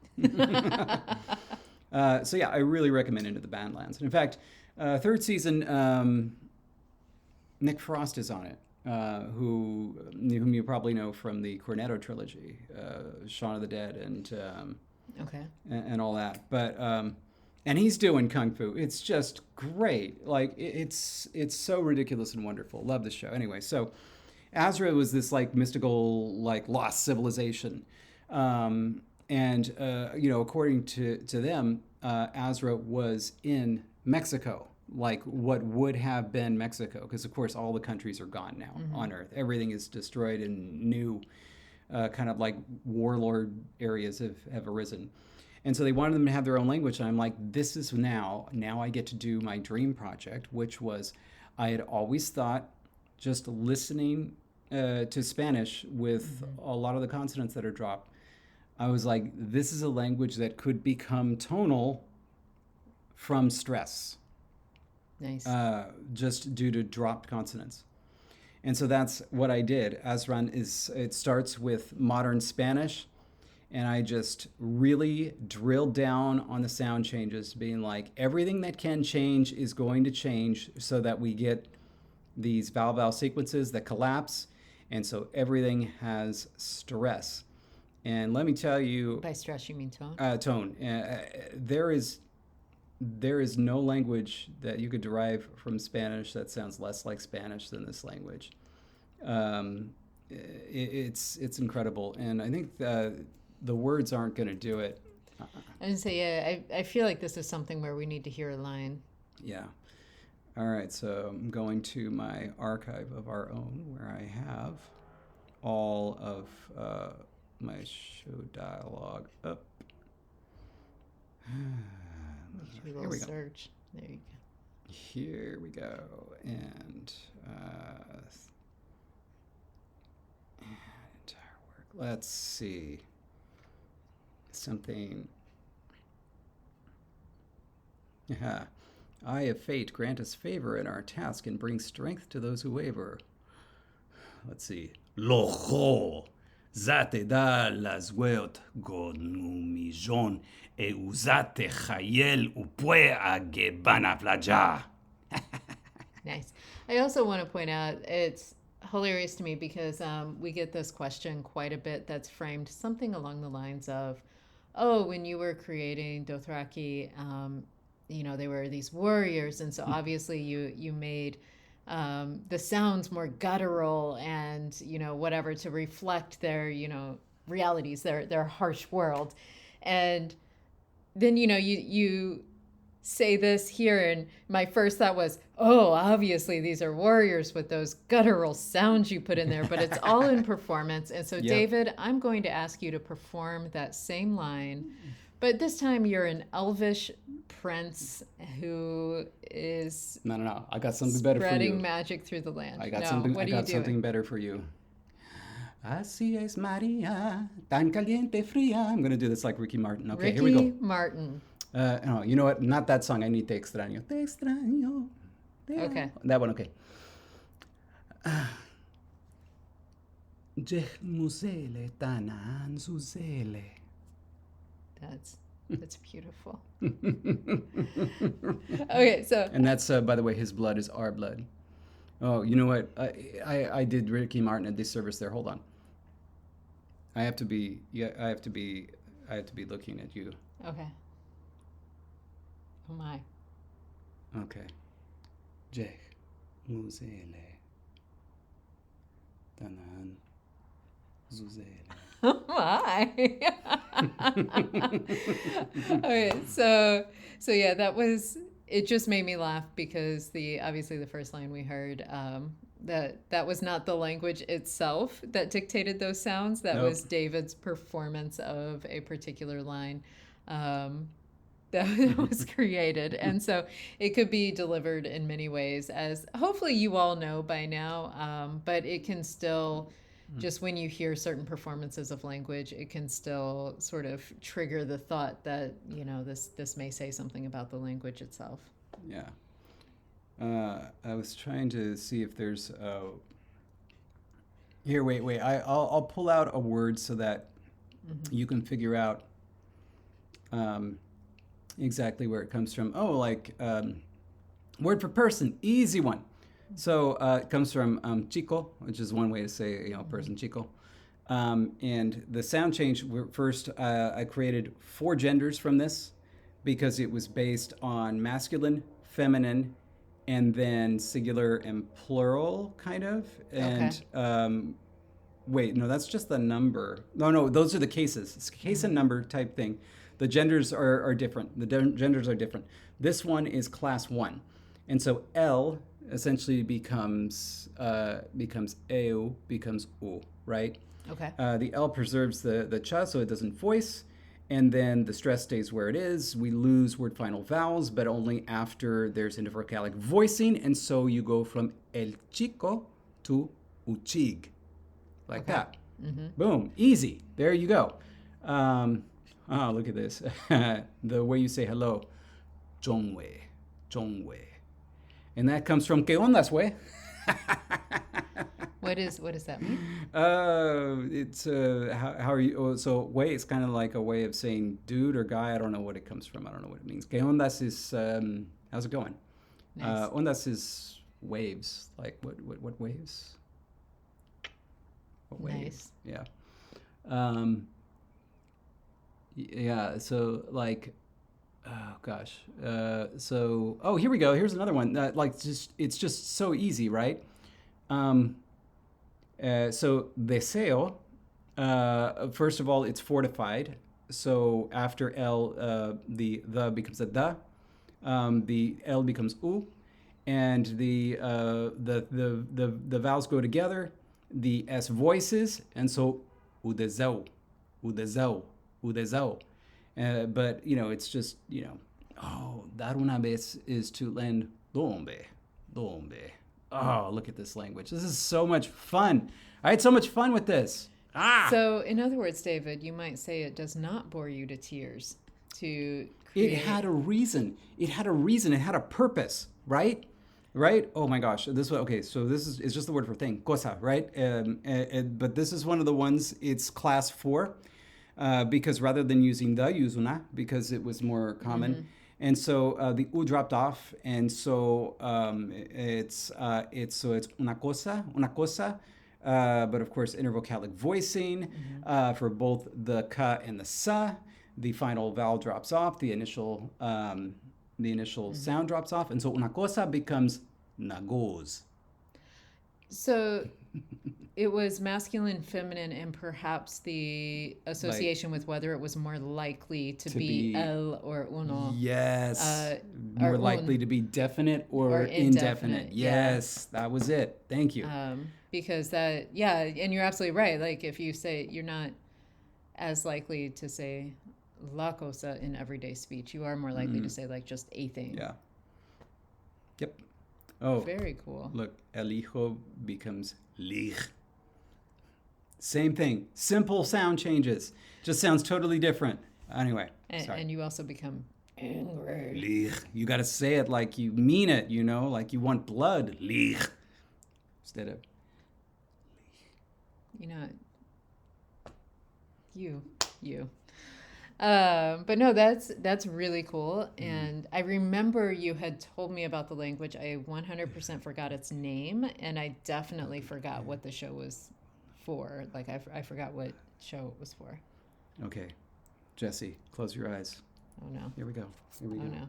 So yeah, I really recommend Into the Badlands. And in fact, 3rd season, Nick Frost is on it, whom you probably know from the Cornetto trilogy, Shaun of the Dead and Okay. and all that. But and he's doing kung fu. It's just great. Like it's so ridiculous and wonderful. Love this show. Anyway, so Azra was this mystical lost civilization And according to them, Azra was in Mexico, like what would have been Mexico, because of course all the countries are gone now on Earth. Everything is destroyed, and new kind of like warlord areas have arisen. And so they wanted them to have their own language. And I'm like, this is now I get to do my dream project, which was, I had always thought, just listening to Spanish with a lot of the consonants that are dropped, I was like, this is a language that could become tonal from stress. Nice. Just due to dropped consonants. And so that's what I did. Azran it starts with modern Spanish, and I just really drilled down on the sound changes, being like, everything that can change is going to change so that we get these vowel sequences that collapse, and so everything has stress. And let me tell you, By stress, you mean tone? Tone. There is no language that you could derive from Spanish that sounds less like Spanish than this language. It's incredible, and I think the words aren't going to do it. I didn't say, yeah, I feel like this is something where we need to hear a line. Yeah. All right, so I'm going to my archive of our own, where I have all of my show dialogue up. Here we go. Search. There you go. Here we go. And entire work. Let's see. Something. Yeah. Eye of fate, grant us favor in our task and bring strength to those who waver. Let's see. Lojo, zate da las weot god un millón e usate chayel upue a gebana plaja. Nice. I also want to point out, it's hilarious to me because we get this question quite a bit that's framed something along the lines of, oh, when you were creating Dothraki, they were these warriors, and so obviously you made the sounds more guttural and whatever to reflect their realities, their harsh world. And then you say this here, and my first thought was, oh, obviously these are warriors with those guttural sounds you put in there, but it's all in performance. And so, David, I'm going to ask you to perform that same line, but this time you're an elvish prince who is No. I got something better for you. Spreading magic through the land. I got something better for you. Así es María, tan caliente fría. I'm going to do this like Ricky Martin. Okay, here we go. Ricky Martin. No, you know what? Not that song. I need Te extraño. Te extraño. Okay. That one, okay. Musele tanan susele. That's beautiful. Okay, so. And that's, by the way, his blood is our blood. Oh, you know what? I did Ricky Martin a disservice there. Hold on. I have to be looking at you. Okay. Oh my. Okay. Jeh musele tanan zuzele. Oh my. Okay, so yeah, it just made me laugh because obviously the first line we heard, that was not the language itself that dictated those sounds. That was David's performance of a particular line that was created. And so it could be delivered in many ways, as hopefully you all know by now, but it can still, just when you hear certain performances of language, it can still sort of trigger the thought that, this may say something about the language itself. Yeah. I was trying to see if there's here, wait. I'll pull out a word so that you can figure out exactly where it comes from. Oh, like word for person, easy one. So it comes from chico, which is one way to say person, chico. And the sound change, first I created 4 genders from this because it was based on masculine, feminine, and then singular and plural, kind of. And Wait, no, that's just the number. No, those are the cases. It's case and number type thing. The genders are different. The genders are different. This one is class 1. And so L essentially becomes eu, becomes u, right? Okay. The L preserves the cha, so it doesn't voice. And then the stress stays where it is. We lose word final vowels, but only after there's intervocalic voicing. And so you go from el chico to uchig. Like that. Boom. Easy. There you go. Look at this. The way you say hello. Zhongwei. Zhongwei. And that comes from ¿Qué ondas, güey? What does that mean? It's how are you? Oh, so way is kind of like a way of saying dude or guy. I don't know what it comes from. I don't know what it means. ¿Qué ondas is how's it going? Nice. Ondas is waves. Like what waves? What waves? Nice. Yeah. Yeah. So like. Oh gosh. Here we go. Here's another one. It's just so easy, right? So deseo. First of all, it's fortified. So after L, the becomes a da. The L becomes u, and the vowels go together. The S voices, and so udezeu, udezeu, udezeu. But, it's just, dar una vez is to lend donde. Oh, look at this language. This is so much fun. I had so much fun with this. So, in other words, David, you might say it does not bore you to tears to create... It had a reason. It had a purpose, right? Right? Oh my gosh. So this is just the word for thing, cosa, right? But this is one of the ones, it's class 4. Because rather than using the, use una, because it was more common. And so the u dropped off, and so it's una cosa, but of course intervocalic voicing for both the ka and the sa. The final vowel drops off, the initial sound drops off, and so una cosa becomes nagoz. So it was masculine, feminine, and perhaps the association with whether it was more likely to be el or uno. Yes. More likely to be definite or indefinite. Yes, that was it. Thank you. Because and you're absolutely right. Like if you say, you're not as likely to say la cosa in everyday speech. You are more likely to say like just a thing. Yeah. Yep. Oh, very cool. Look, el hijo becomes lich. Same thing. Simple sound changes. Just sounds totally different. Anyway. And you also become angry. Lich. You got to say it like you mean it, like you want blood. Lich. Instead of. You. But no, that's really cool. And I remember you had told me about the language. I 100% forgot its name, and I definitely forgot what the show was for. Like I forgot what show it was for. Okay, Jessie, close your eyes. Oh no. Here we go. No.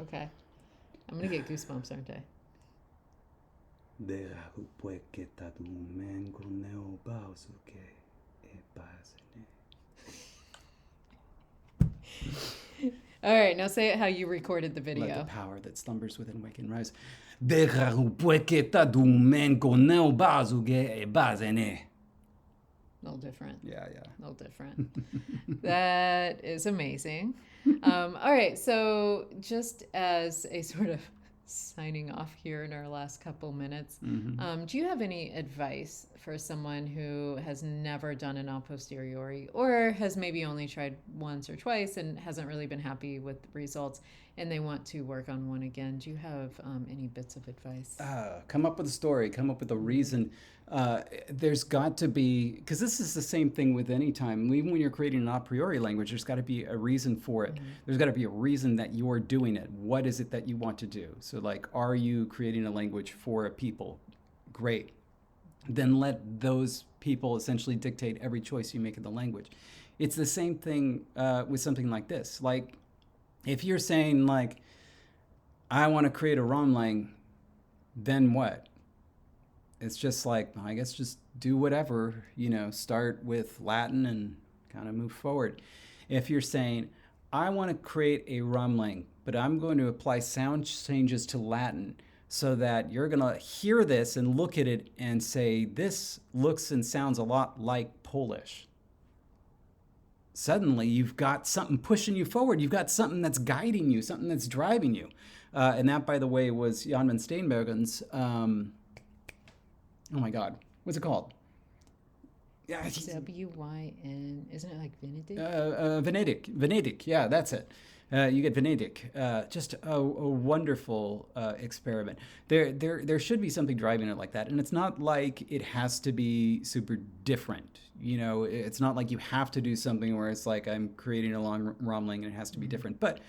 Okay. I'm gonna get goosebumps, aren't I? All right, now say it how you recorded the video. Let the power that slumbers within wake and rise. No different. Yeah. No different. That is amazing. All right, so just as a sort of signing off here in our last couple minutes, do you have any advice for someone who has never done an a posteriori or has maybe only tried once or twice and hasn't really been happy with the results and they want to work on one again? Do you have any bits of advice? Come up with a story, come up with a reason. There's got to be, because this is the same thing with any time, even when you're creating an a priori language, there's got to be a reason for it. There's got to be a reason that you're doing it. What is it that you want to do? So like, are you creating a language for a people? Great. Then let those people essentially dictate every choice you make in the language. It's the same thing with something like this. Like, if you're saying like, I want to create a romlang, then what? it's just like, I guess just do whatever, start with Latin and kind of move forward. If you're saying, I want to create a rumling, but I'm going to apply sound changes to Latin so that you're going to hear this and look at it and say, this looks and sounds a lot like Polish. Suddenly, you've got something pushing you forward. You've got something that's guiding you, something that's driving you. And that, by the way, was Jan van Steenbergen's, oh my God, what's it called? Yeah, W-Y-N, isn't it like Venedig, yeah, that's it. You get Venedig. Just a wonderful experiment. There should be something driving it like that, and it's not like it has to be super different. It's not like you have to do something where it's like I'm creating a long rumling and it has to be different. But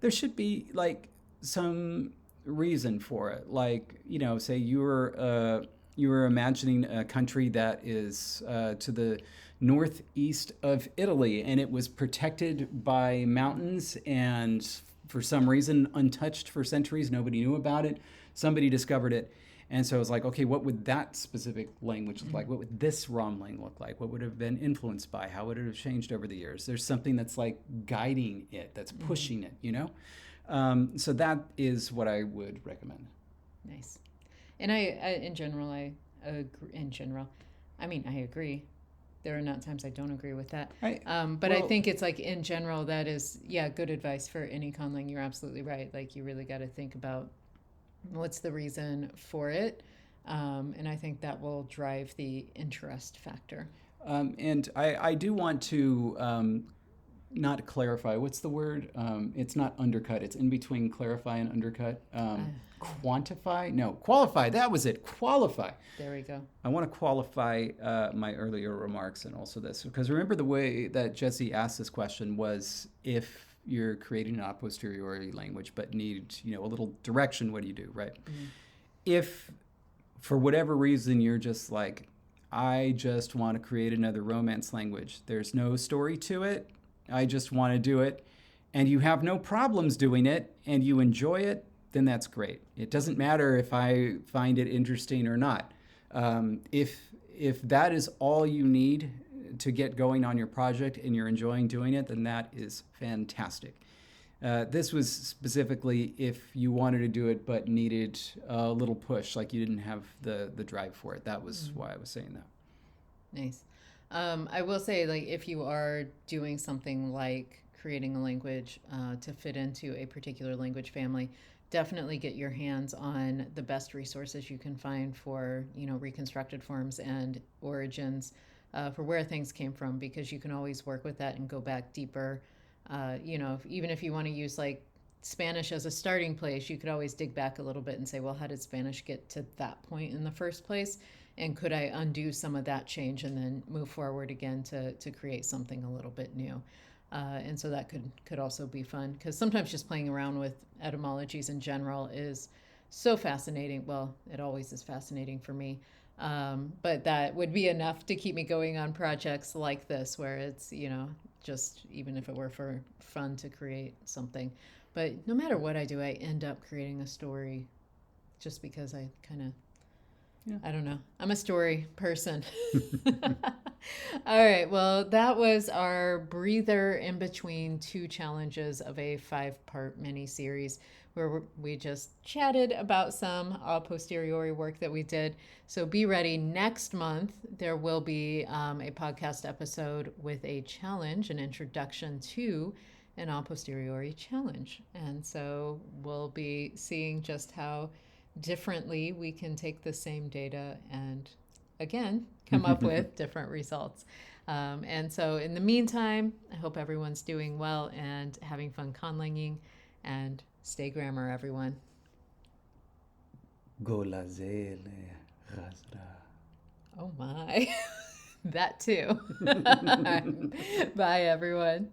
there should be like some reason for it. Like say you were imagining a country that is to the northeast of Italy, and it was protected by mountains and for some reason untouched for centuries. Nobody knew about it. Somebody discovered it. And so it was like, okay, what would that specific language look like? What would this rumling look like? What would have been influenced by? How would it have changed over the years? There's something that's like guiding it, that's pushing it, So that is what I would recommend. Nice. And I agree. There are not times I don't agree with that. But I think it's like in general, that is, good advice for any conlang. You're absolutely right. Like you really got to think about what's the reason for it. And I think that will drive the interest factor. And I do want to not clarify. What's the word? It's not undercut. It's in between clarify and undercut. Quantify? No, qualify. That was it. Qualify. There we go. I want to qualify my earlier remarks and also this. Because remember the way that Jessie asked this question was if you're creating an a posteriori language but need, a little direction, what do you do, right? Mm-hmm. If for whatever reason you're just like, I just want to create another Romance language. There's no story to it. I just want to do it. And you have no problems doing it and you enjoy it, then that's great. It doesn't matter if I find it interesting or not. If that is all you need to get going on your project and you're enjoying doing it, then that is fantastic. This was specifically if you wanted to do it but needed a little push, like you didn't have the drive for it. That was why I was saying that. Nice. I will say, like, if you are doing something like creating a language to fit into a particular language family, definitely get your hands on the best resources you can find for, reconstructed forms and origins for where things came from, because you can always work with that and go back deeper. Even if you want to use like Spanish as a starting place, you could always dig back a little bit and say, well, how did Spanish get to that point in the first place? And could I undo some of that change and then move forward again to create something a little bit new? And so that could also be fun, because sometimes just playing around with etymologies in general is so fascinating. Well, it always is fascinating for me. But that would be enough to keep me going on projects like this, where it's, just even if it were for fun to create something. But no matter what I do, I end up creating a story just because I kind of, I don't know. I'm a story person. All right. Well, that was our breather in between two challenges of a 5-part mini-series where we just chatted about some a posteriori work that we did. So be ready. Next month, there will be a podcast episode with a challenge, an introduction to an a posteriori challenge. And so we'll be seeing just how differently we can take the same data and, again, come up with different results. And so in the meantime, I hope everyone's doing well and having fun conlanging, and stay grammar, everyone. Golazele Razra. Oh my. That too. Bye, everyone.